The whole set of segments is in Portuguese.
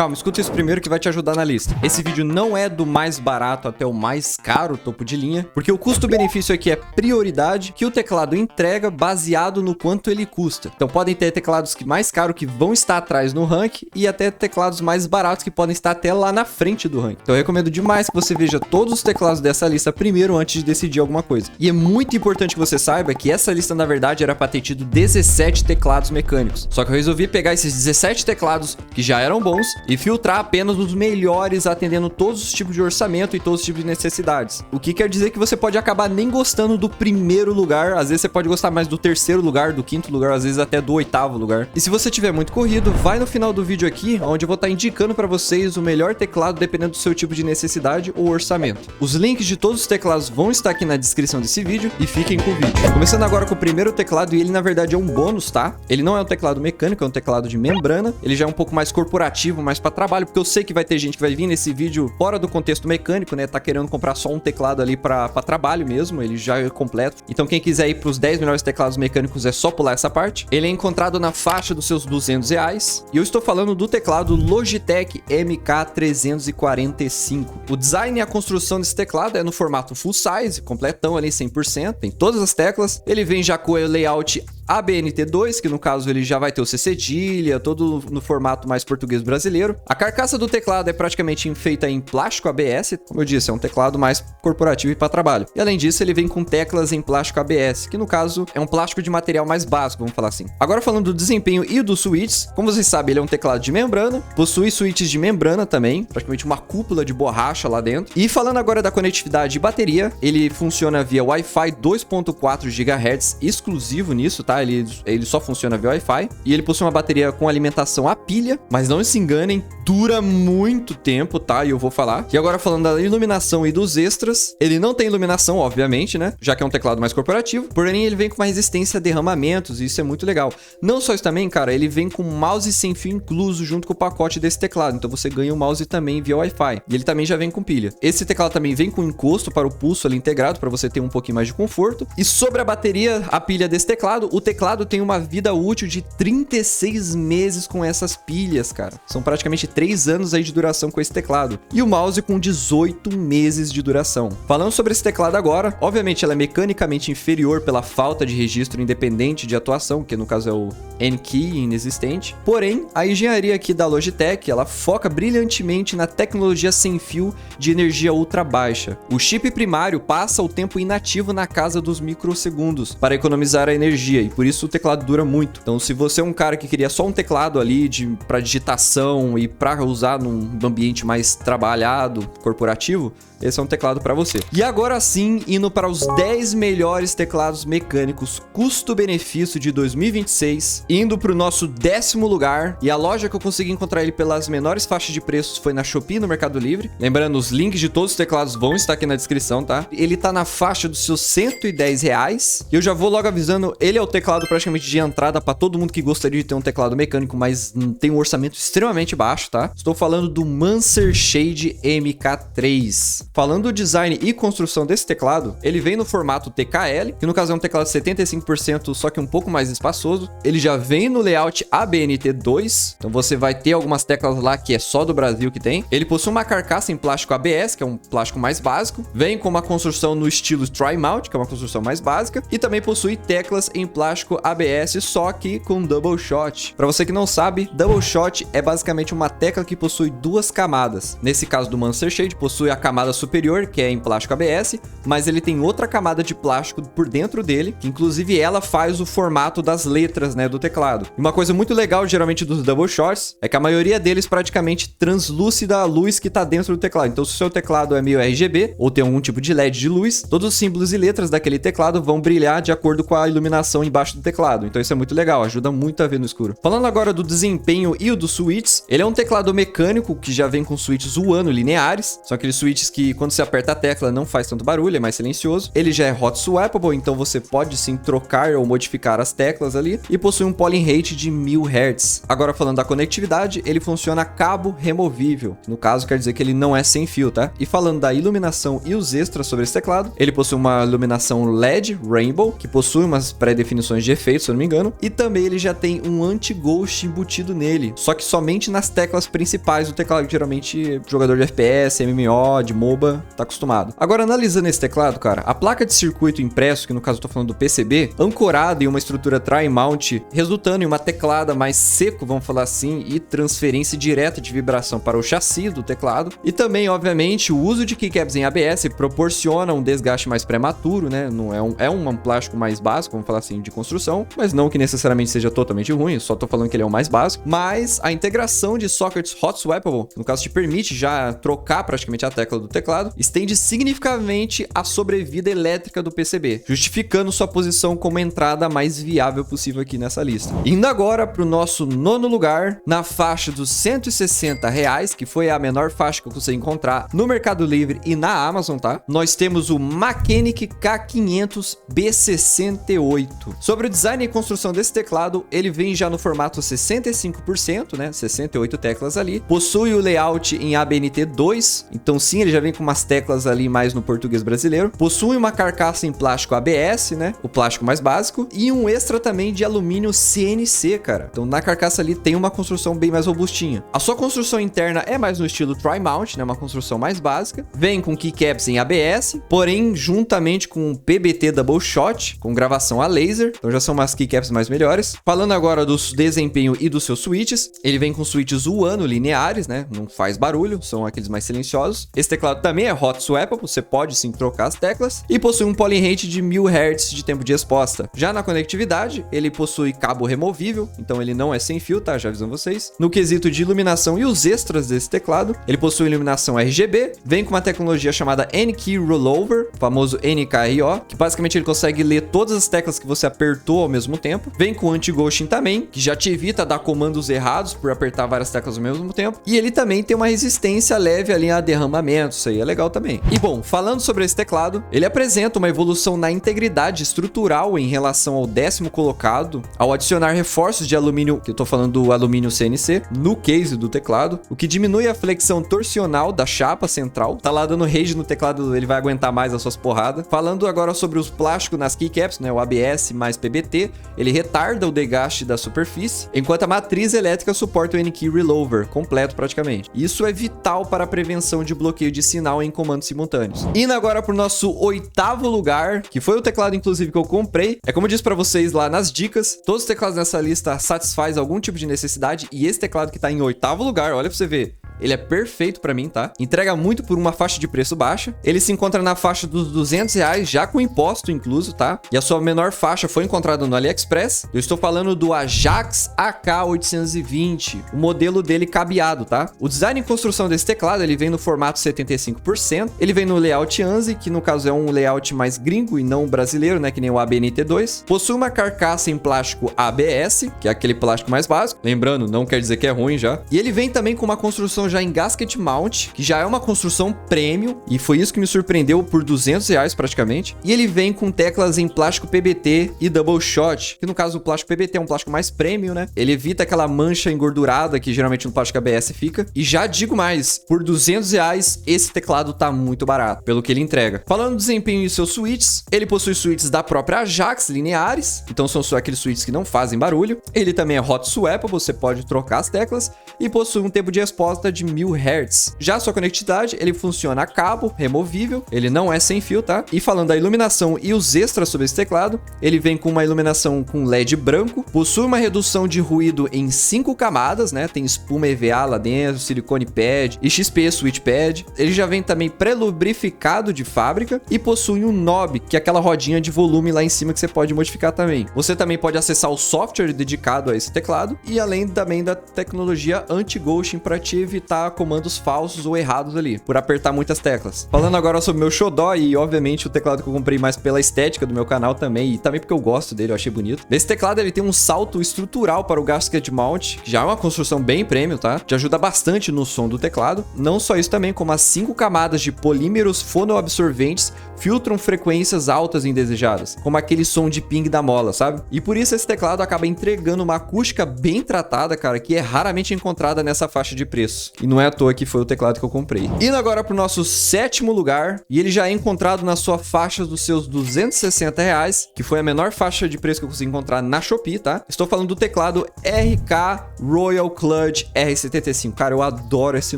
Calma, escuta isso primeiro que vai te ajudar na lista. Esse vídeo não é do mais barato até o mais caro, topo de linha, porque o custo-benefício aqui é prioridade que o teclado entrega baseado no quanto ele custa. Então podem ter teclados mais caros que vão estar atrás no ranking e até teclados mais baratos que podem estar até lá na frente do ranking. Então eu recomendo demais que você veja todos os teclados dessa lista primeiro antes de decidir alguma coisa. E é muito importante que você saiba que essa lista na verdade era para ter tido 17 teclados mecânicos. Só que eu resolvi pegar esses 17 teclados que já eram bons e filtrar apenas os melhores, atendendo todos os tipos de orçamento e todos os tipos de necessidades. O que quer dizer que você pode acabar nem gostando do primeiro lugar, às vezes você pode gostar mais do terceiro lugar, do quinto lugar, às vezes até do oitavo lugar. E se você tiver muito corrido, vai no final do vídeo aqui, onde eu vou estar indicando para vocês o melhor teclado dependendo do seu tipo de necessidade ou orçamento. Os links de todos os teclados vão estar aqui na descrição desse vídeo e fiquem com o vídeo. Começando agora com o primeiro teclado, e ele na verdade é um bônus, tá? Ele não é um teclado mecânico, é um teclado de membrana. Ele já é um pouco mais corporativo, mais para trabalho, porque eu sei que vai ter gente que vai vir nesse vídeo fora do contexto mecânico, né? Tá querendo comprar só um teclado ali para trabalho mesmo, ele já é completo. Então quem quiser ir para os 10 melhores teclados mecânicos é só pular essa parte. Ele é encontrado na faixa dos seus R$200. E eu estou falando do teclado Logitech MK345. O design e a construção desse teclado é no formato full size, completão ali 100%, tem todas as teclas. Ele vem já com o layout ABNT2, que no caso ele já vai ter o C cedilha, todo no formato mais português brasileiro. A carcaça do teclado é praticamente feita em plástico ABS, como eu disse, é um teclado mais corporativo e para trabalho. E além disso, ele vem com teclas em plástico ABS, que no caso é um plástico de material mais básico, vamos falar assim. Agora falando do desempenho e dos switches, como vocês sabem, ele é um teclado de membrana, possui switches de membrana também, praticamente uma cúpula de borracha lá dentro. E falando agora da conectividade e bateria, ele funciona via Wi-Fi 2.4 GHz, exclusivo nisso, tá? Ele só funciona via Wi-Fi. E ele possui uma bateria com alimentação a pilha, mas não se enganem, dura muito tempo, tá? E eu vou falar. E agora falando da iluminação e dos extras, ele não tem iluminação, obviamente, né? Já que é um teclado mais corporativo. Porém, ele vem com uma resistência a derramamentos, e isso é muito legal. Não só isso também, cara, ele vem com mouse sem fio incluso junto com o pacote desse teclado. Então você ganha o mouse também via Wi-Fi. E ele também já vem com pilha. Esse teclado também vem com encosto para o pulso ali integrado, para você ter um pouquinho mais de conforto. E sobre a bateria, a pilha desse teclado, o teclado tem uma vida útil de 36 meses com essas pilhas, cara. São praticamente 3 anos aí de duração com esse teclado. E o mouse com 18 meses de duração. Falando sobre esse teclado agora, obviamente ela é mecanicamente inferior pela falta de registro independente de atuação, que no caso é o N-Key inexistente. Porém, a engenharia aqui da Logitech, ela foca brilhantemente na tecnologia sem fio de energia ultra baixa. O chip primário passa o tempo inativo na casa dos microsegundos para economizar a energia, e por isso o teclado dura muito. Então, se você é um cara que queria só um teclado ali para digitação e para usar num ambiente mais trabalhado, corporativo, esse é um teclado para você. E agora sim, indo para os 10 melhores teclados mecânicos custo-benefício de 2026, indo para o nosso 10º lugar, e a loja que eu consegui encontrar ele pelas menores faixas de preços foi na Shopee, no Mercado Livre. Lembrando, os links de todos os teclados vão estar aqui na descrição, tá? Ele tá na faixa dos seus R$110. E eu já vou logo avisando, ele é o teclado praticamente de entrada para todo mundo que gostaria de ter um teclado mecânico, mas tem um orçamento extremamente baixo, tá? Estou falando do Mancer Shade MK3. Falando do design e construção desse teclado, ele vem no formato TKL, que no caso é um teclado 75%, só que um pouco mais espaçoso. Ele já vem no layout ABNT2, então você vai ter algumas teclas lá que é só do Brasil que tem. Ele possui uma carcaça em plástico ABS, que é um plástico mais básico. Vem com uma construção no estilo Tri-Mount, que é uma construção mais básica. E também possui teclas em plástico ABS, só que com Double Shot. Para você que não sabe, Double Shot é basicamente uma tecla que possui duas camadas. Nesse caso do Mancer Shade, possui a camada superior, que é em plástico ABS, mas ele tem outra camada de plástico por dentro dele, que inclusive ela faz o formato das letras, né, do teclado. E uma coisa muito legal, geralmente, dos Double Shots, é que a maioria deles praticamente translúcida a luz que tá dentro do teclado. Então, se o seu teclado é meio RGB, ou tem algum tipo de LED de luz, todos os símbolos e letras daquele teclado vão brilhar de acordo com a iluminação embaixo do teclado. Então, isso é muito legal, ajuda muito a ver no escuro. Falando agora do desempenho e o dos switches, ele é um teclado mecânico que já vem com switches Uano lineares. São aqueles switches que, quando você aperta a tecla, não faz tanto barulho, é mais silencioso. Ele já é hot swappable, então você pode sim trocar ou modificar as teclas ali. E possui um polling rate de 1000 Hz. Agora, falando da conectividade, ele funciona a cabo removível. No caso, quer dizer que ele não é sem fio, tá? E falando da iluminação e os extras sobre esse teclado, ele possui uma iluminação LED Rainbow, que possui umas pré-definições funções de efeito, se eu não me engano. E também ele já tem um anti-ghost embutido nele, só que somente nas teclas principais do teclado, que geralmente jogador de FPS, MMO, de MOBA, tá acostumado. Agora, analisando esse teclado, cara, a placa de circuito impresso, que no caso eu tô falando do PCB, ancorada em uma estrutura tri-mount, resultando em uma teclada mais seco, vamos falar assim, e transferência direta de vibração para o chassi do teclado. E também, obviamente, o uso de keycaps em ABS proporciona um desgaste mais prematuro, né? Não é um plástico mais básico, vamos falar assim, de construção, mas não que necessariamente seja totalmente ruim, só tô falando que ele é o mais básico. Mas a integração de sockets hot swappable, no caso te permite já trocar praticamente a tecla do teclado, estende significativamente a sobrevida elétrica do PCB, justificando sua posição como a entrada mais viável possível aqui nessa lista. Indo agora para o nosso nono lugar, na faixa dos R$160, que foi a menor faixa que eu consegui encontrar no Mercado Livre e na Amazon, tá? Nós temos o Mechanic K500 B68. Sobre o design e construção desse teclado, ele vem já no formato 65%, né? 68 teclas ali. Possui o layout em ABNT 2, então sim, ele já vem com umas teclas ali mais no português brasileiro. Possui uma carcaça em plástico ABS, né? O plástico mais básico. E um extra também de alumínio CNC, cara. Então na carcaça ali tem uma construção bem mais robustinha. A sua construção interna é mais no estilo tri-mount, né? Uma construção mais básica. Vem com keycaps em ABS, porém juntamente com PBT Double Shot, com gravação a laser. Então já são umas keycaps mais melhores. Falando agora do desempenho e dos seus switches, ele vem com switches Uano lineares, né? Não faz barulho, são aqueles mais silenciosos. Esse teclado também é hot swappable, você pode sim trocar as teclas. E possui um polling rate de 1000 Hz de tempo de resposta. Já na conectividade, ele possui cabo removível, então ele não é sem fio, tá? Já avisando vocês. No quesito de iluminação e os extras desse teclado, ele possui iluminação RGB, vem com uma tecnologia chamada N-Key Rollover, famoso NKRO, que basicamente ele consegue ler todas as teclas que você apertou ao mesmo tempo. Vem com anti-ghosting também, que já te evita dar comandos errados por apertar várias teclas ao mesmo tempo. E ele também tem uma resistência leve ali a derramamento, isso aí é legal também. E bom, falando sobre esse teclado, ele apresenta uma evolução na integridade estrutural em relação ao 10º colocado, ao adicionar reforços de alumínio, que eu tô falando do alumínio CNC, no case do teclado, o que diminui a flexão torsional da chapa central. Tá lá dando rage no teclado, ele vai aguentar mais as suas porradas. Falando agora sobre os plásticos nas keycaps, né, o ABS mais PBT, ele retarda o desgaste da superfície, enquanto a matriz elétrica suporta o N-Key Rollover, completo praticamente. Isso é vital para a prevenção de bloqueio de sinal em comandos simultâneos. Indo agora pro nosso 8º lugar, que foi o teclado inclusive que eu comprei. É como eu disse para vocês lá nas dicas, todos os teclados nessa lista satisfazem algum tipo de necessidade, e esse teclado que tá em 8º lugar, olha pra você ver, ele é perfeito pra mim, tá? Entrega muito por uma faixa de preço baixa. Ele se encontra na faixa dos R$200, já com imposto incluso, tá? E a sua menor faixa foi encontrada no AliExpress. Eu estou falando do Ajax AK820, o modelo dele cabeado, tá? O design e construção desse teclado, ele vem no formato 75%. Ele vem no layout ANSI, que no caso é um layout mais gringo e não brasileiro, né? Que nem o ABNT2. Possui uma carcaça em plástico ABS, que é aquele plástico mais básico. Lembrando, não quer dizer que é ruim já. E ele vem também com uma construção já em gasket mount, que já é uma construção premium, e foi isso que me surpreendeu por R$200 praticamente. E ele vem com teclas em plástico PBT e double shot, que no caso o plástico PBT é um plástico mais premium, né? Ele evita aquela mancha engordurada que geralmente no plástico ABS fica. E já digo mais, por R$200 esse teclado tá muito barato, pelo que ele entrega. Falando do desempenho e seus switches, ele possui switches da própria Ajax lineares, então são só aqueles switches que não fazem barulho. Ele também é hot swappable, você pode trocar as teclas, e possui um tempo de resposta de 1000 Hz. Já a sua conectividade, ele funciona a cabo, removível, ele não é sem fio, tá? E falando da iluminação e os extras sobre esse teclado, ele vem com uma iluminação com LED branco, possui uma redução de ruído em 5 camadas, né? Tem espuma EVA lá dentro, silicone pad e XP switch pad. Ele já vem também pré-lubrificado de fábrica e possui um knob, que é aquela rodinha de volume lá em cima que você pode modificar também. Você também pode acessar o software dedicado a esse teclado e além também da tecnologia anti-ghosting para te evitar comandos falsos ou errados ali, por apertar muitas teclas. Falando agora sobre o meu xodó e obviamente o teclado que eu comprei mais pela estética do meu canal também, e também porque eu gosto dele, eu achei bonito. Esse teclado ele tem um salto estrutural para o gasket mount, que já é uma construção bem premium, tá? Te ajuda bastante no som do teclado. Não só isso também, como as 5 camadas de polímeros fonoabsorventes filtram frequências altas indesejadas, como aquele som de ping da mola, sabe? E por isso esse teclado acaba entregando uma acústica bem tratada, cara, que é raramente encontrada nessa faixa de preço. preço. E não é à toa que foi o teclado que eu comprei. Indo agora pro nosso sétimo lugar, e ele já é encontrado na sua faixa dos seus R$260, que foi a menor faixa de preço que eu consegui encontrar na Shopee, tá? Estou falando do teclado RK Royal Clutch R75. Cara, eu adoro esse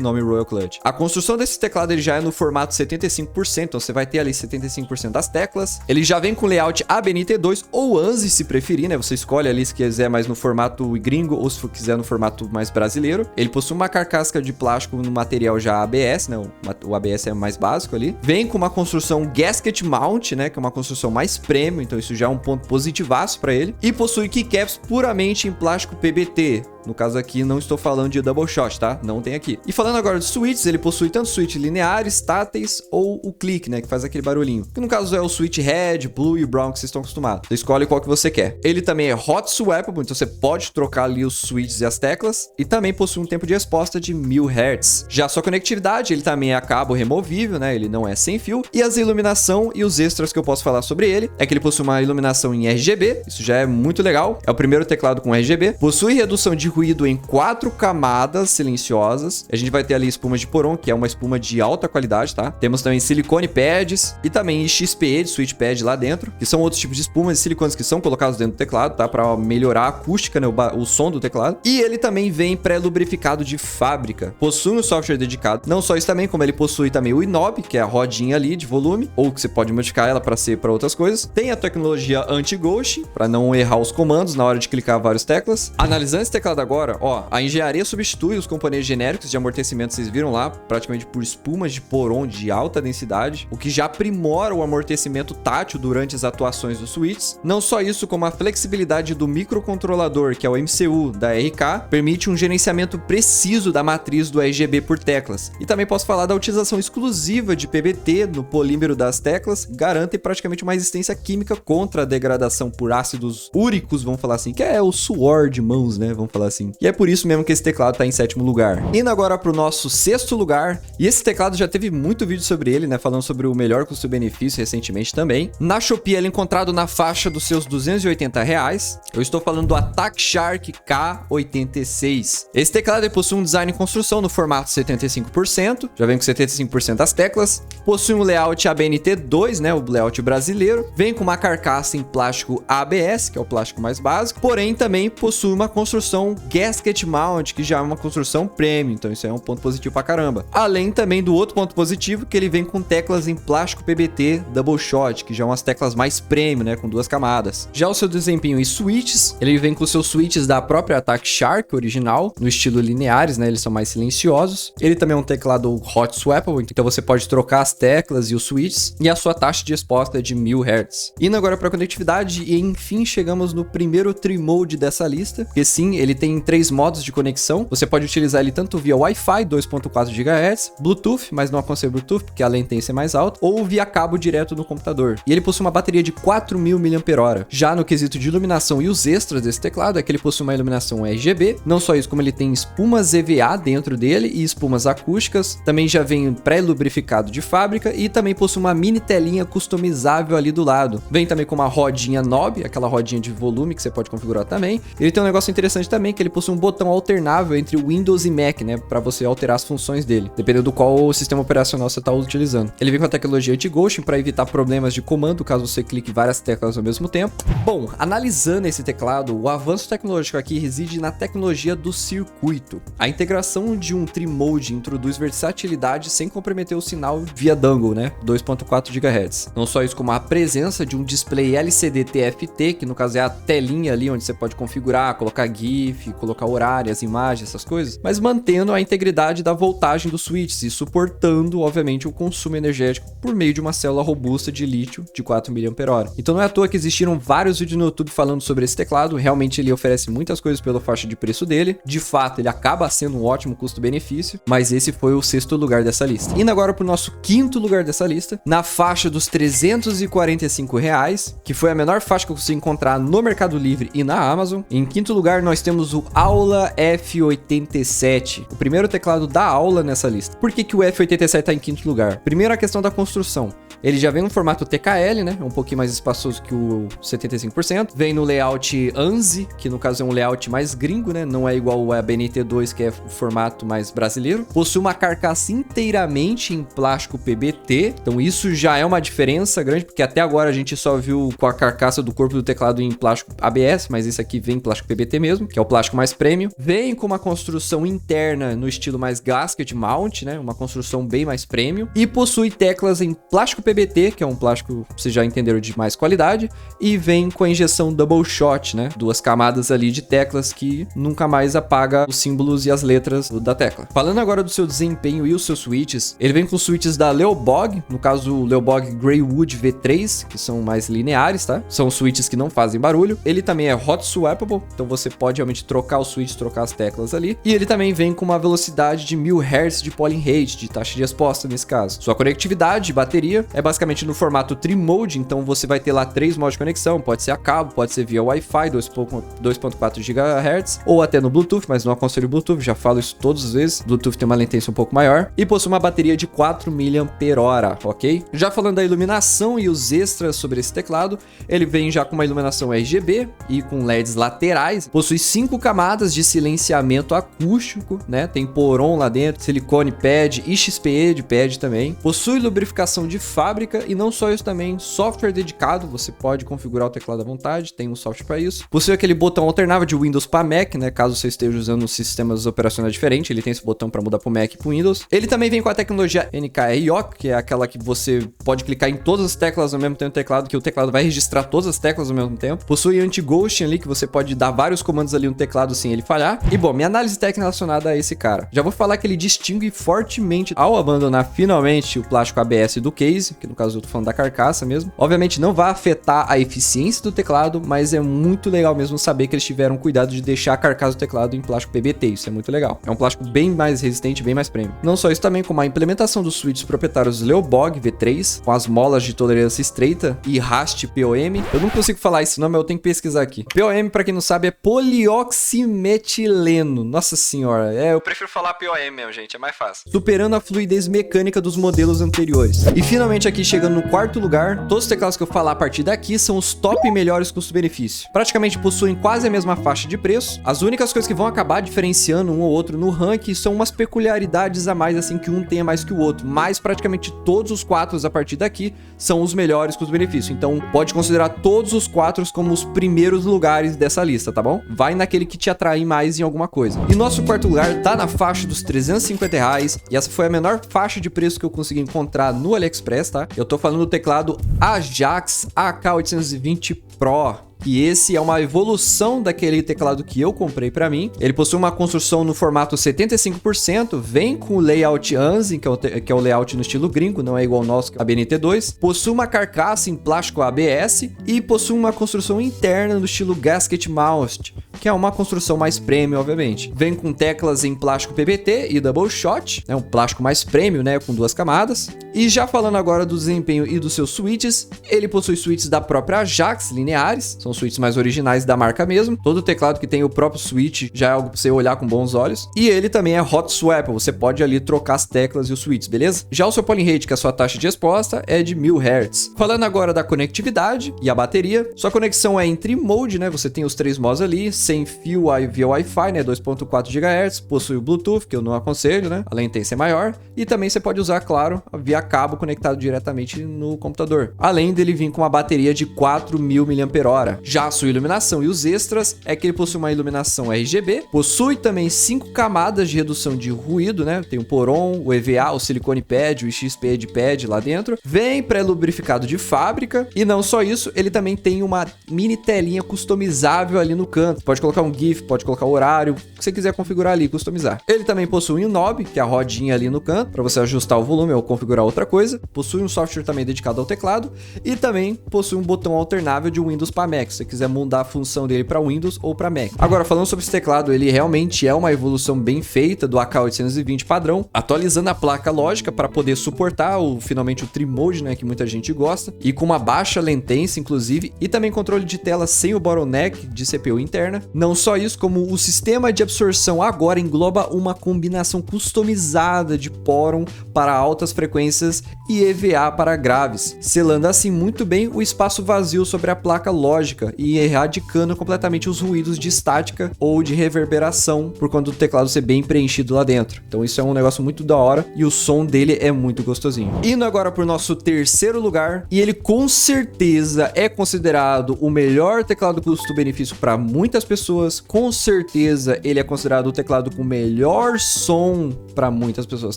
nome Royal Clutch. A construção desse teclado ele já é no formato 75%, então você vai ter ali 75% das teclas. Ele já vem com layout ABNT2 ou ANSI, se preferir, né? Você escolhe ali se quiser mais no formato gringo ou se quiser no formato mais brasileiro. Ele possui uma carcaça de plástico no material já ABS, né? O ABS é mais básico ali. Vem com uma construção gasket mount, né? Que é uma construção mais premium, então isso já é um ponto positivaço para ele. E possui keycaps puramente em plástico PBT. No caso aqui, não estou falando de double shot, tá? Não tem aqui. E falando agora de switches, ele possui tanto switch lineares, táteis ou o click, né? Que faz aquele barulhinho. Que no caso é o switch red, blue e brown que vocês estão acostumados. Você escolhe qual que você quer. Ele também é hot swappable, então você pode trocar ali os switches e as teclas. E também possui um tempo de resposta de 1000 Hz. Já a sua conectividade, ele também é a cabo removível, né? Ele não é sem fio. E as iluminação e os extras que eu posso falar sobre ele é que ele possui uma iluminação em RGB. Isso já é muito legal. É o primeiro teclado com RGB. Possui redução de ruído em 4 camadas silenciosas. A gente vai ter ali espuma de poron, que é uma espuma de alta qualidade, tá? Temos também silicone pads e também XPE de switch pad lá dentro, que são outros tipos de espumas e silicones que são colocados dentro do teclado, tá? Para melhorar a acústica, né? O som do teclado. E ele também vem pré-lubrificado de fábrica. Possui um software dedicado. Não só isso também, como ele possui também o iNob, que é a rodinha ali de volume, ou que você pode modificar ela para ser para outras coisas. Tem a tecnologia anti-ghost, para não errar os comandos na hora de clicar várias teclas. Analisando esse teclado agora, ó, a engenharia substitui os componentes genéricos de amortecimento, vocês viram lá, praticamente por espumas de poron de alta densidade, o que já aprimora o amortecimento tátil durante as atuações dos switches. Não só isso, como a flexibilidade do microcontrolador, que é o MCU da RK, permite um gerenciamento preciso da matriz do RGB por teclas. E também posso falar da utilização exclusiva de PBT no polímero das teclas, garante praticamente uma resistência química contra a degradação por ácidos úricos, vamos falar assim, que é o suor de mãos, né, vamos falar assim. E é por isso mesmo que esse teclado tá em sétimo lugar. Indo agora pro nosso sexto lugar, e esse teclado já teve muito vídeo sobre ele, né, falando sobre o melhor custo-benefício recentemente também. Na Shopee ele é encontrado na faixa dos seus R$280. Eu estou falando do Attack Shark K86. Esse teclado possui um design e construção no formato 75%, já vem com 75% das teclas, possui um layout ABNT2, né, o layout brasileiro, vem com uma carcaça em plástico ABS, que é o plástico mais básico, porém também possui uma construção gasket mount, que já é uma construção premium, então isso é um ponto positivo pra caramba. Além também do outro ponto positivo, que ele vem com teclas em plástico PBT double shot, que já são umas teclas mais premium, né, com 2 camadas. Já o seu desempenho em switches, ele vem com seus switches da própria Attack Shark original, no estilo lineares, né, eles são mais silenciosos. Ele também é um teclado hot swappable, então você pode trocar as teclas e os switches, e a sua taxa de resposta é de 1000 Hz. Indo agora para conectividade, e enfim chegamos no primeiro Tri-Mode dessa lista, porque sim, ele tem 3 modos de conexão. Você pode utilizar ele tanto via Wi-Fi 2.4 GHz, Bluetooth, mas não aconselho Bluetooth porque a latência é mais alta, ou via cabo direto no computador. E ele possui uma bateria de 4000 mAh. Já no quesito de iluminação e os extras desse teclado é que ele possui uma iluminação RGB. Não só isso, como ele tem espumas EVA dentro dele e espumas acústicas. Também já vem pré-lubrificado de fábrica e também possui uma mini telinha customizável ali do lado. Vem também com uma rodinha knob, aquela rodinha de volume que você pode configurar também. Ele tem um negócio interessante também, que ele possui um botão alternável entre Windows e Mac, né, para você alterar as funções dele, dependendo do qual sistema operacional você está utilizando. Ele vem com a tecnologia anti-ghosting para evitar problemas de comando caso você clique várias teclas ao mesmo tempo. Bom, analisando esse teclado, o avanço tecnológico aqui reside na tecnologia do circuito. A integração de um Tri-Mode introduz versatilidade sem comprometer o sinal via dongle, né, 2.4 GHz. Não só isso, como a presença de um display LCD TFT, que no caso é a telinha ali onde você pode configurar, colocar GIF, colocar horário, as imagens, essas coisas, mas mantendo a integridade da voltagem dos switches e suportando, obviamente, o consumo energético por meio de uma célula robusta de lítio de 4 mAh. Então não é à toa que existiram vários vídeos no YouTube falando sobre esse teclado. Realmente ele oferece muitas coisas pela faixa de preço dele. De fato, ele acaba sendo um ótimo custo-benefício, mas esse foi o sexto lugar dessa lista. Indo agora para o nosso quinto lugar dessa lista, na faixa dos R$345, que foi a menor faixa que eu consegui encontrar no Mercado Livre e na Amazon. Em quinto lugar, nós temos o Aula F87, o primeiro teclado da Aula nessa lista. Por que o F87 está em quinto lugar? Primeiro, a questão da construção. Ele já vem no formato TKL, né? É um pouquinho mais espaçoso que o 75%. Vem no layout ANSI, que no caso é um layout mais gringo, né? Não é igual o ABNT2, que é o formato mais brasileiro. Possui uma carcaça inteiramente em plástico PBT, então isso já é uma diferença grande, porque até agora a gente só viu com a carcaça do corpo do teclado em plástico ABS, mas esse aqui vem em plástico PBT mesmo, que é o plástico mais premium. Vem com uma construção interna no estilo mais gasket mount, né? Uma construção bem mais premium. E possui teclas em plástico PBT, que é um plástico, vocês já entenderam, de mais qualidade. E vem com a injeção double shot, né? 2 camadas ali de teclas que nunca mais apaga os símbolos e as letras da tecla. Falando agora do seu desempenho e os seus switches, ele vem com switches da Leobog, no caso o Leobog Greywood V3, que são mais lineares, tá? São switches que não fazem barulho. Ele também é hot swappable, então você pode realmente trocar o switch, trocar as teclas ali. E ele também vem com uma velocidade de 1000 Hz de polling rate, de taxa de resposta nesse caso. Sua conectividade de bateria é basicamente no formato Tri-Mode, então você vai ter lá 3 modos de conexão, pode ser a cabo, pode ser via Wi-Fi 2.4 GHz, ou até no Bluetooth, mas não aconselho o Bluetooth, já falo isso todas as vezes. Bluetooth tem uma latência um pouco maior, e possui uma bateria de 4 mAh, ok? Já falando da iluminação e os extras sobre esse teclado, ele vem já com uma iluminação RGB e com LEDs laterais, possui 5 camadas de silenciamento acústico, né? Tem Poron lá dentro, silicone pad e XPE de pad também. Possui lubrificação de fábrica e não só isso também, software dedicado, você pode configurar o teclado à vontade, tem um software para isso. Possui aquele botão alternável de Windows para Mac, né? Caso você esteja usando sistemas operacionais diferentes, ele tem esse botão para mudar para o Mac e para o Windows. Ele também vem com a tecnologia NKRO, que é aquela que você pode clicar em todas as teclas ao mesmo tempo do teclado, que o teclado vai registrar todas as teclas ao mesmo tempo. Possui anti-ghosting ali, que você pode dar vários comandos ali no teclado sem ele falhar. E bom, minha análise técnica relacionada a esse cara. Já vou falar que ele distingue fortemente ao abandonar finalmente o plástico ABS do case, que no caso eu tô falando da carcaça mesmo. Obviamente não vai afetar a eficiência do teclado, mas é muito legal mesmo saber que eles tiveram cuidado de deixar a carcaça do teclado em plástico PBT, isso é muito legal. É um plástico bem mais resistente, bem mais premium. Não só isso também, como a implementação dos switches proprietários Leobog V3, com as molas de tolerância estreita e RAST POM. Eu não consigo falar esse nome, eu tenho que pesquisar aqui. POM, pra quem não sabe, é polioximetileno. Nossa senhora, eu prefiro falar POM mesmo, gente, é mais fácil. Superando a fluidez mecânica dos modelos anteriores. E finalmente aqui, chegando no quarto lugar, todos os teclados que eu falar a partir daqui são os top melhores custo-benefício. Praticamente possuem quase a mesma faixa de preço. As únicas coisas que vão acabar diferenciando um ou outro no ranking são umas peculiaridades a mais, assim, que um tenha mais que o outro. Mas praticamente todos os 4 a partir daqui são os melhores custo-benefício. Então pode considerar todos os 4 como os primeiros lugares dessa lista, tá bom? Vai naquele que te atrai mais em alguma coisa. E nosso quarto lugar tá na faixa dos R$350, e essa foi a menor faixa de preço que eu consegui encontrar no AliExpress, tá? Eu tô falando do teclado Ajax AK820 Pro. E esse é uma evolução daquele teclado que eu comprei para mim. Ele possui uma construção no formato 75%, vem com o layout ANSI, que é o layout no estilo gringo, não é igual ao nosso, a BNT2. Possui uma carcaça em plástico ABS e possui uma construção interna no estilo gasket mount, que é uma construção mais premium, obviamente. Vem com teclas em plástico PBT e double shot, um plástico mais premium, né, com 2 camadas. E já falando agora do desempenho e dos seus switches, ele possui switches da própria Ajax, lineares, são switches mais originais da marca mesmo. Todo teclado que tem o próprio switch já é algo pra você olhar com bons olhos. E ele também é hot swap, você pode ali trocar as teclas e os switches, beleza? Já o seu polling rate, que é a sua taxa de resposta, é de 1000 Hz. Falando agora da conectividade e a bateria, sua conexão é em Tri-Mode, né? Você tem os 3 modos ali, sem fio via Wi-Fi, né? 2.4 GHz, possui o Bluetooth, que eu não aconselho, né? A latência é maior. E também você pode usar, claro, via cabo conectado diretamente no computador. Além dele vir com uma bateria de 4000 mAh. Já a sua iluminação e os extras é que ele possui uma iluminação RGB, possui também 5 camadas de redução de ruído, né? Tem o Poron, o EVA, o silicone pad, o XPE de pad lá dentro. Vem pré-lubrificado de fábrica e não só isso, ele também tem uma mini telinha customizável ali no canto. Pode colocar um GIF, pode colocar o horário, o que você quiser configurar ali, customizar. Ele também possui um knob, que é a rodinha ali no canto, para você ajustar o volume ou configurar outra coisa. Possui um software também dedicado ao teclado e também possui um botão alternável de Windows para Mac, se você quiser mudar a função dele para Windows ou para Mac. Agora, falando sobre esse teclado, ele realmente é uma evolução bem feita do AK820 padrão, atualizando a placa lógica para poder suportar finalmente o Tri-Mode, né, que muita gente gosta, e com uma baixa latência, inclusive, e também controle de tela sem o bottleneck de CPU interna, Não só isso, como o sistema de absorção agora engloba uma combinação customizada de Poron para altas frequências e EVA para graves, selando assim muito bem o espaço vazio sobre a placa lógica e erradicando completamente os ruídos de estática ou de reverberação por conta do teclado ser bem preenchido lá dentro. Então isso é um negócio muito da hora e o som dele é muito gostosinho. Indo agora para o nosso terceiro lugar, e ele com certeza é considerado o melhor teclado custo-benefício para muitas pessoas, com certeza ele é considerado o teclado com melhor som para muitas pessoas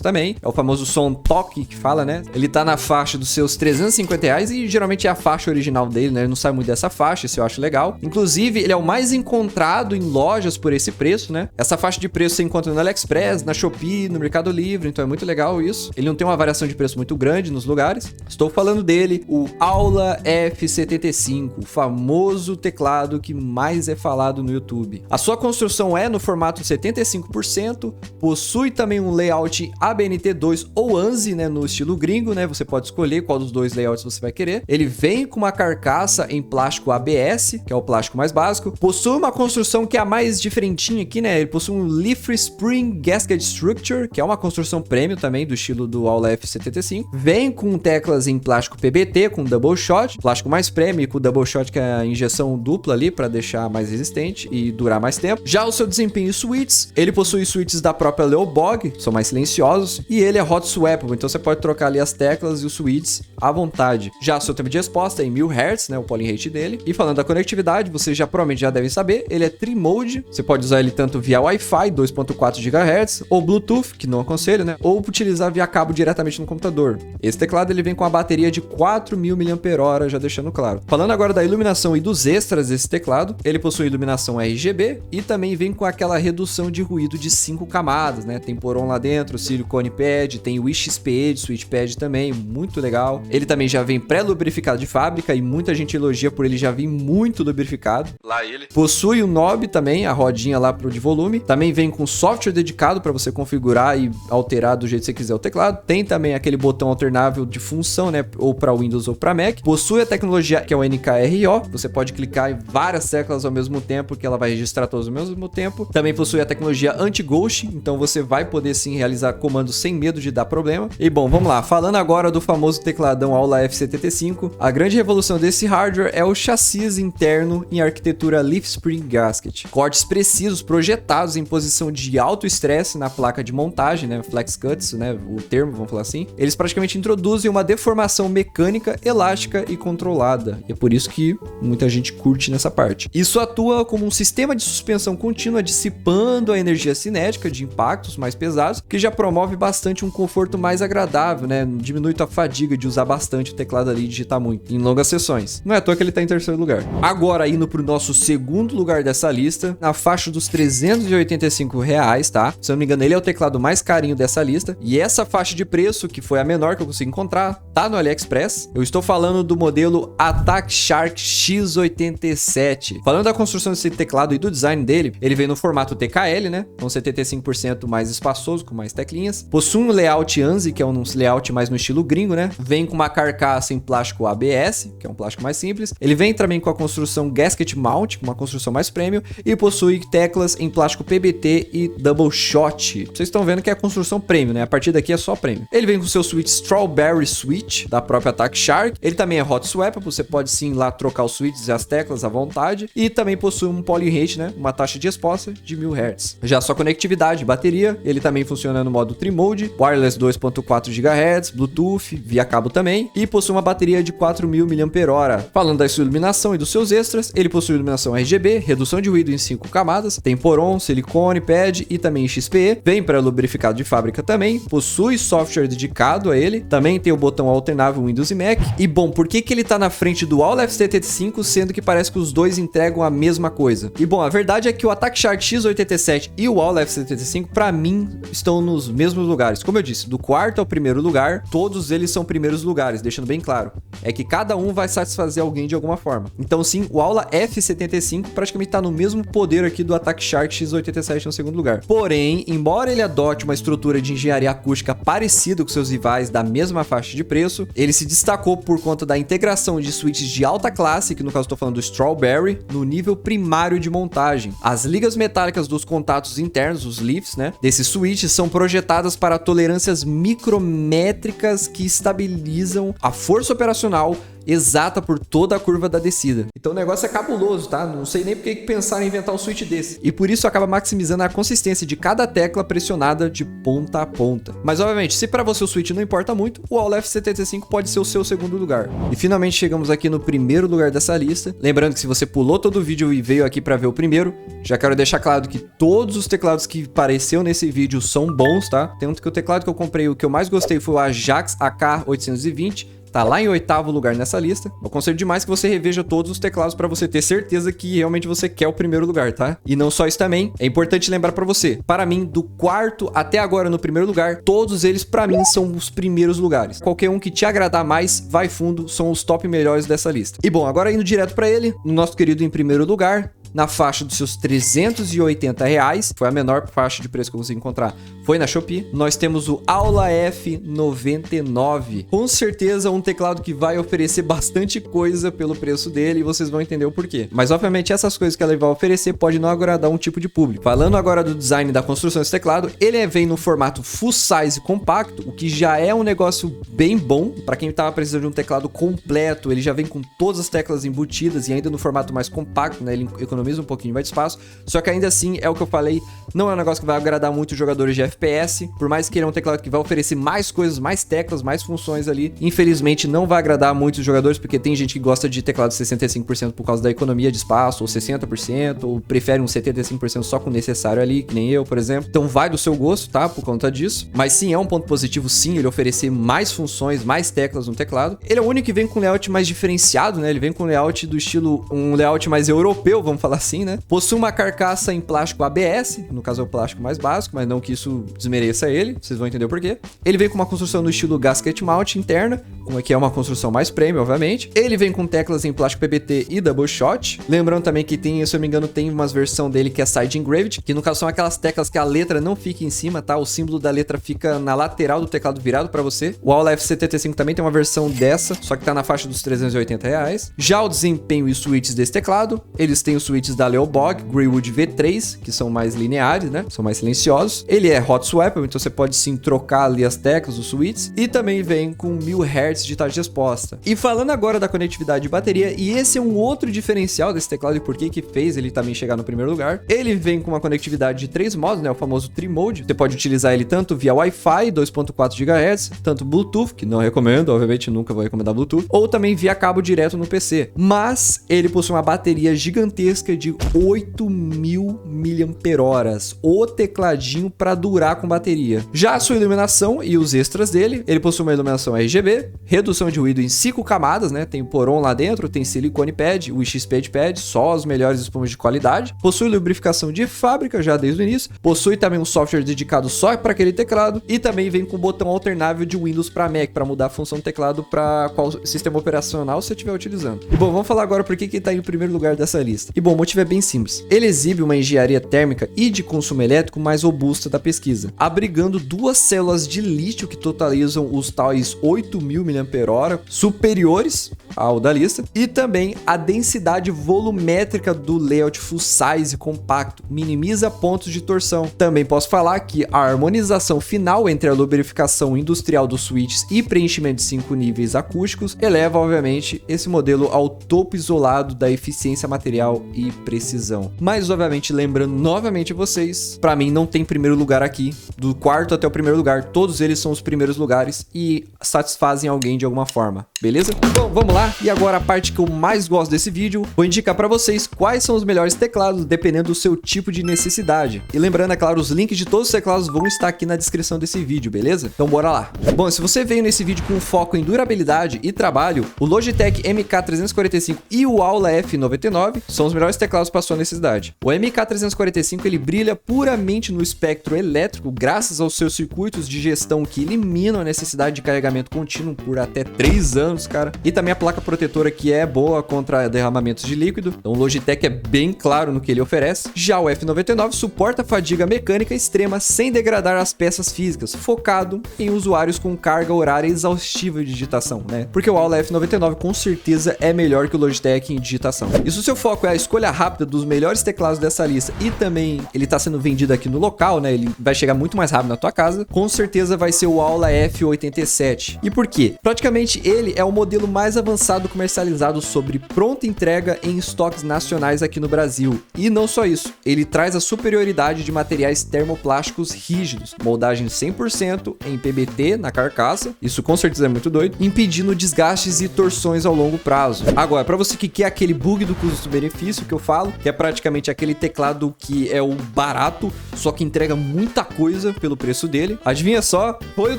também, é o famoso som Toque que fala, né? Ele tá na faixa dos seus R$350 e geralmente é a faixa original dele, né? Ele não sai muito dessa faixa, isso eu acho legal. Inclusive, ele é o mais encontrado em lojas por esse preço, né? Essa faixa de preço você encontra no AliExpress, na Shopee, no Mercado Livre, então é muito legal isso. Ele não tem uma variação de preço muito grande nos lugares. Estou falando dele, o Aula F75, o famoso teclado que mais é falado no YouTube. A sua construção é no formato 75%, possui também um layout ABNT2 ou ANSI, né, no estilo gringo, né? Você pode escolher qual dos dois layouts você vai querer. Ele vem com uma carcaça em plástico ABS, que é o plástico mais básico. Possui uma construção que é a mais diferentinha aqui, né? Ele possui um Leaf Spring Gasket Structure, que é uma construção premium também do estilo do Aula F75. Vem com teclas em plástico PBT com double shot, plástico mais premium com double shot, que é a injeção dupla ali para deixar mais resistente e durar mais tempo. Já o seu desempenho e switches, ele possui switches da própria Leobog, são mais silenciosos, e ele é hot swappable, então você pode trocar ali as teclas e os switches à vontade. Já o seu tempo de resposta é em 1000 Hz, né, o polling rate dele. E falando da conectividade, vocês já provavelmente já devem saber, ele é tri-mode, você pode usar ele tanto via Wi-Fi 2.4 GHz ou Bluetooth, que não aconselho, né, ou utilizar via cabo diretamente no computador. Esse teclado ele vem com a bateria de 4000 mAh, já deixando claro. Falando agora da iluminação e dos extras desse teclado, ele possui iluminação RGB e também vem com aquela redução de ruído de 5 camadas, né? Tem Poron lá dentro, silicone pad, tem o XPE de switch pad também, muito legal. Ele também já vem pré-lubrificado de fábrica e muita gente elogia por ele já vir muito lubrificado. Lá ele. Possui o knob também, a rodinha lá pro de volume. Também vem com software dedicado para você configurar e alterar do jeito que você quiser o teclado. Tem também aquele botão alternável de função, né? Ou para Windows ou para Mac. Possui a tecnologia que é o NKRO. Você pode clicar em várias teclas ao mesmo tempo, que ela vai registrar todos ao mesmo tempo. Também possui a tecnologia anti-ghost, então você vai poder sim realizar comandos sem medo de dar problema. E bom, vamos lá. Falando agora do famoso tecladão Aula F75, a grande revolução desse hardware é o chassi interno em arquitetura Leaf Spring Gasket. Cortes precisos projetados em posição de alto estresse na placa de montagem, né? Flex cuts, né? O termo, vamos falar assim. Eles praticamente introduzem uma deformação mecânica, elástica e controlada. E é por isso que muita gente curte nessa parte. Isso atua como um sistema de suspensão contínua, dissipando a energia cinética de impactos mais pesados, que já promove bastante um conforto mais agradável, né? Diminui a fadiga de usar bastante o teclado ali e digitar muito em longas sessões. Não é à toa que ele tá em terceiro lugar. Agora, indo pro nosso segundo lugar dessa lista, na faixa dos R$385, tá? Se eu não me engano, ele é o teclado mais carinho dessa lista. E essa faixa de preço, que foi a menor que eu consegui encontrar, tá no AliExpress. Eu estou falando do modelo Attack Shark X87. Falando da construção desse teclado e do design dele, ele vem no formato TKL, né? Com 75% mais espaçoso, com mais teclinhas. Possui um layout ANSI, que é um layout mais no estilo gringo, né? Vem com uma carcaça em plástico ABS, que é um plástico mais simples. Ele vem também com a construção Gasket Mount, uma construção mais premium, e possui teclas em plástico PBT e Double Shot. Vocês estão vendo que é a construção premium, né? A partir daqui é só premium. Ele vem com o seu switch Strawberry Switch, da própria Attack Shark. Ele também é hot swappable, você pode sim lá trocar os switches e as teclas à vontade. E também possui um poly rate, né? Uma taxa de resposta de 1000 Hz. Já a sua conectividade, bateria, ele também funciona no modo Tri-Mode, wireless 2.4 GHz, Bluetooth, via cabo também, e possui uma bateria de 4000 mAh. Falando da sua iluminação e dos seus extras, ele possui iluminação RGB, redução de ruído em 5 camadas, tem Poron, silicone, pad e também XPE, vem para lubrificado de fábrica também, possui software dedicado a ele, também tem o botão alternável Windows e Mac. E bom, por que ele tá na frente do Aula F75, sendo que parece que os dois entregam a mesma coisa? E bom, a verdade é que o Attack Shark X87 e o Aula F75, para mim, estão nos mesmos lugares. Como eu disse, do quarto ao primeiro lugar, todos eles são primeiros lugares, deixando bem claro. É que cada um vai satisfazer alguém de alguma forma. Então sim, o Aula F75 praticamente tá no mesmo poder aqui do Attack Shark X87 no segundo lugar. Porém, embora ele adote uma estrutura de engenharia acústica parecida com seus rivais da mesma faixa de preço, ele se destacou por conta da integração de switches de alta classe, que no caso estou falando do Strawberry, no nível primário armário de montagem. As ligas metálicas dos contatos internos, os leaves, né, desses switches são projetadas para tolerâncias micrométricas que estabilizam a força operacional exata por toda a curva da descida. Então o negócio é cabuloso, tá? Não sei nem por que pensaram em inventar um switch desse. E por isso acaba maximizando a consistência de cada tecla pressionada de ponta a ponta. Mas obviamente, se para você o switch não importa muito, o AULA-F75 pode ser o seu segundo lugar. E finalmente chegamos aqui no primeiro lugar dessa lista. Lembrando que se você pulou todo o vídeo e veio aqui para ver o primeiro, já quero deixar claro que todos os teclados que apareceram nesse vídeo são bons, tá? Tanto que o teclado que eu comprei, o que eu mais gostei foi o Ajax AK820. Tá lá em 8º lugar nessa lista. Eu aconselho demais que você reveja todos os teclados para você ter certeza que realmente você quer o primeiro lugar, tá? E não só isso também, é importante lembrar para você, para mim, do quarto até agora no primeiro lugar, todos eles para mim são os primeiros lugares. Qualquer um que te agradar mais, vai fundo, são os top melhores dessa lista. E bom, agora indo direto para ele, no nosso querido em primeiro lugar, na faixa dos seus R$380, foi a menor faixa de preço que eu consegui encontrar, foi na Shopee. Nós temos o Aula F99, com certeza um teclado que vai oferecer bastante coisa pelo preço dele e vocês vão entender o porquê. Mas obviamente essas coisas que ela vai oferecer pode não agradar um tipo de público. Falando agora do design da construção desse teclado, ele vem no formato full size compacto, o que já é um negócio bem bom para quem tava precisando de um teclado completo. Ele já vem com todas as teclas embutidas e ainda no formato mais compacto, né? Ele economiza um pouquinho mais de espaço, só que ainda assim é o que eu falei, não é um negócio que vai agradar muito os jogadores de FPS, por mais que ele é um teclado que vai oferecer mais coisas, mais teclas, mais funções ali, infelizmente não vai agradar muito os jogadores, porque tem gente que gosta de teclado de 65% por causa da economia de espaço, ou 60%, ou prefere um 75% só com o necessário ali, que nem eu, por exemplo. Então vai do seu gosto, tá? Por conta disso. Mas sim, é um ponto positivo, sim, ele oferecer mais funções, mais teclas no teclado. Ele é o único que vem com layout mais diferenciado, né? Ele vem com layout do estilo, um layout mais europeu, vamos falar assim, né? Possui uma carcaça em plástico ABS, no caso é o plástico mais básico, mas não que isso desmereça ele, vocês vão entender o porquê. Ele vem com uma construção no estilo gasket mount interna, como aqui é uma construção mais premium, obviamente. Ele vem com teclas em plástico PBT e double shot. Lembrando também que tem, se eu não me engano, tem umas versão dele que é side engraved, que no caso são aquelas teclas que a letra não fica em cima, tá? O símbolo da letra fica na lateral do teclado virado para você. O Aula F75 também tem uma versão dessa, só que tá na faixa dos R$380. Já o desempenho e os switches desse teclado, eles têm os switches da Leobog Greenwood V3, que são mais lineares, né? São mais silenciosos. Ele é hot swap, então você pode sim trocar ali as teclas, os switches. E também vem com 1000 Hz de taxa de resposta. E falando agora da conectividade de bateria, e esse é um outro diferencial desse teclado e por que fez ele também chegar no primeiro lugar. Ele vem com uma conectividade de 3 modos, né? O famoso Tri-Mode. Você pode utilizar ele tanto via Wi-Fi, 2.4 GHz, tanto Bluetooth, que não recomendo, obviamente nunca vou recomendar Bluetooth, ou também via cabo direto no PC. Mas ele possui uma bateria gigantesca de 8.000 mAh, o tecladinho para durar com bateria. Já a sua iluminação e os extras dele, ele possui uma iluminação RGB, redução de ruído em 5 camadas, né? Tem poron lá dentro, tem silicone pad, o X-Pad pad, só as melhores espumas de qualidade. Possui lubrificação de fábrica já desde o início. Possui também um software dedicado só para aquele teclado e também vem com o botão alternável de Windows para Mac para mudar a função do teclado para qual sistema operacional você estiver utilizando. E bom, vamos falar agora por que ele está em primeiro lugar dessa lista. E bom, o motivo é bem simples. Ele exibe uma engenharia térmica e de consumo elétrico mais robusta da pesquisa, abrigando duas células de lítio que totalizam os tais 8.000 mAh, superiores ao da lista, e também a densidade volumétrica do layout full size compacto, minimiza pontos de torção. Também posso falar que a harmonização final entre a lubrificação industrial dos switches e preenchimento de 5 níveis acústicos eleva, obviamente, esse modelo ao topo isolado da eficiência material e precisão. Mas, obviamente, lembrando novamente vocês, para mim não tem primeiro lugar aqui. Do quarto até o primeiro lugar, todos eles são os primeiros lugares e satisfazem alguém de alguma forma, beleza? Bom, vamos lá. E agora a parte que eu mais gosto desse vídeo, vou indicar para vocês quais são os melhores teclados dependendo do seu tipo de necessidade. E lembrando, é claro, os links de todos os teclados vão estar aqui na descrição desse vídeo, beleza? Então bora lá. Bom, se você veio nesse vídeo com foco em durabilidade e trabalho, o Logitech MK345 e o Aula F99 são os melhores teclados para sua necessidade. O MK345 ele brilha puramente no espectro elétrico graças aos seus circuitos de gestão que eliminam a necessidade de carregamento contínuo por até 3 anos, cara. E também a placa protetora que é boa contra derramamentos de líquido. Então o Logitech é bem claro no que ele oferece. Já o F99 suporta fadiga mecânica extrema sem degradar as peças físicas, focado em usuários com carga horária exaustiva de digitação, né? Porque o Aula F99 com certeza é melhor que o Logitech em digitação. E se o seu foco é a escolha entrega rápida dos melhores teclados dessa lista e também ele tá sendo vendido aqui no local, né? Ele vai chegar muito mais rápido na tua casa. Com certeza vai ser o Aula F87. E por quê? Praticamente ele é o modelo mais avançado comercializado sobre pronta entrega em estoques nacionais aqui no Brasil. E não só isso, ele traz a superioridade de materiais termoplásticos rígidos, moldagem 100% em PBT na carcaça, isso com certeza é muito doido, impedindo desgastes e torções ao longo prazo. Agora, para você que quer aquele bug do custo-benefício que eu falo, que é praticamente aquele teclado que é o barato, só que entrega muita coisa pelo preço dele, adivinha só, foi o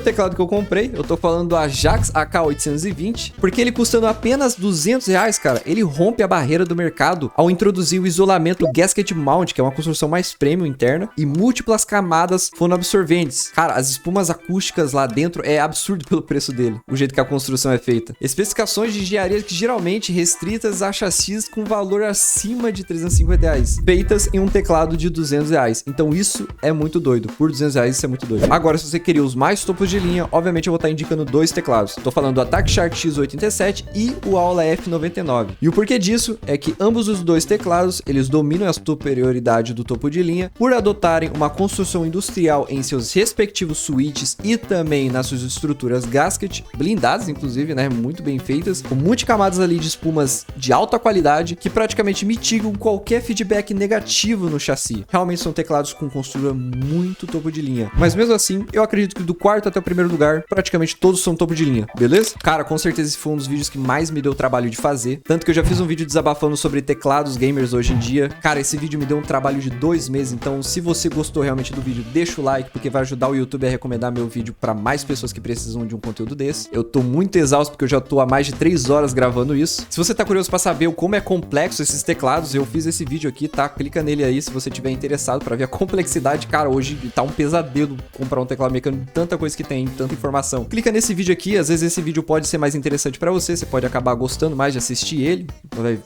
teclado que eu comprei. Eu tô falando do Ajax AK820, porque ele custando apenas R$200, cara, ele rompe a barreira do mercado ao introduzir o isolamento Gasket Mount, que é uma construção mais premium interna, e múltiplas camadas fonoabsorventes. Cara, as espumas acústicas lá dentro é absurdo pelo preço dele, o jeito que a construção é feita. Especificações de engenharia que geralmente restritas a chassis com valor acima de R$350, feitas em um teclado de R$200. Então isso é muito doido. Por R$200 isso é muito doido. Agora, se você queria os mais topos de linha, obviamente eu vou estar indicando dois teclados. Tô falando do Attack Shark X87 e o Aula F99. E o porquê disso é que ambos os dois teclados, eles dominam a superioridade do topo de linha por adotarem uma construção industrial em seus respectivos switches e também nas suas estruturas gasket, blindadas inclusive, né, muito bem feitas, com multicamadas ali de espumas de alta qualidade que praticamente mitigam qualquer feedback negativo no chassi. Realmente são teclados com construção muito topo de linha. Mas mesmo assim, eu acredito que do quarto até o primeiro lugar, praticamente todos são topo de linha, beleza? Cara, com certeza esse foi um dos vídeos que mais me deu trabalho de fazer. Tanto que eu já fiz um vídeo desabafando sobre teclados gamers hoje em dia. Cara, esse vídeo me deu um trabalho de 2 meses, então se você gostou realmente do vídeo, deixa o like, porque vai ajudar o YouTube a recomendar meu vídeo para mais pessoas que precisam de um conteúdo desse. Eu tô muito exausto porque eu já tô há mais de 3 horas gravando isso. Se você tá curioso para saber como é complexo esses teclados, eu fiz esse vídeo aqui, tá? Clica nele aí se você tiver interessado para ver a complexidade. Cara, hoje tá um pesadelo comprar um teclado mecânico, tanta coisa que tem, tanta informação. Clica nesse vídeo aqui, às vezes esse vídeo pode ser mais interessante para você, você pode acabar gostando mais de assistir ele,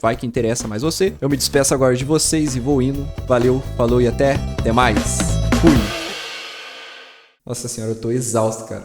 vai que interessa mais você. Eu me despeço agora de vocês e vou indo. Valeu, falou e até mais. Fui! Nossa senhora, eu tô exausto, cara.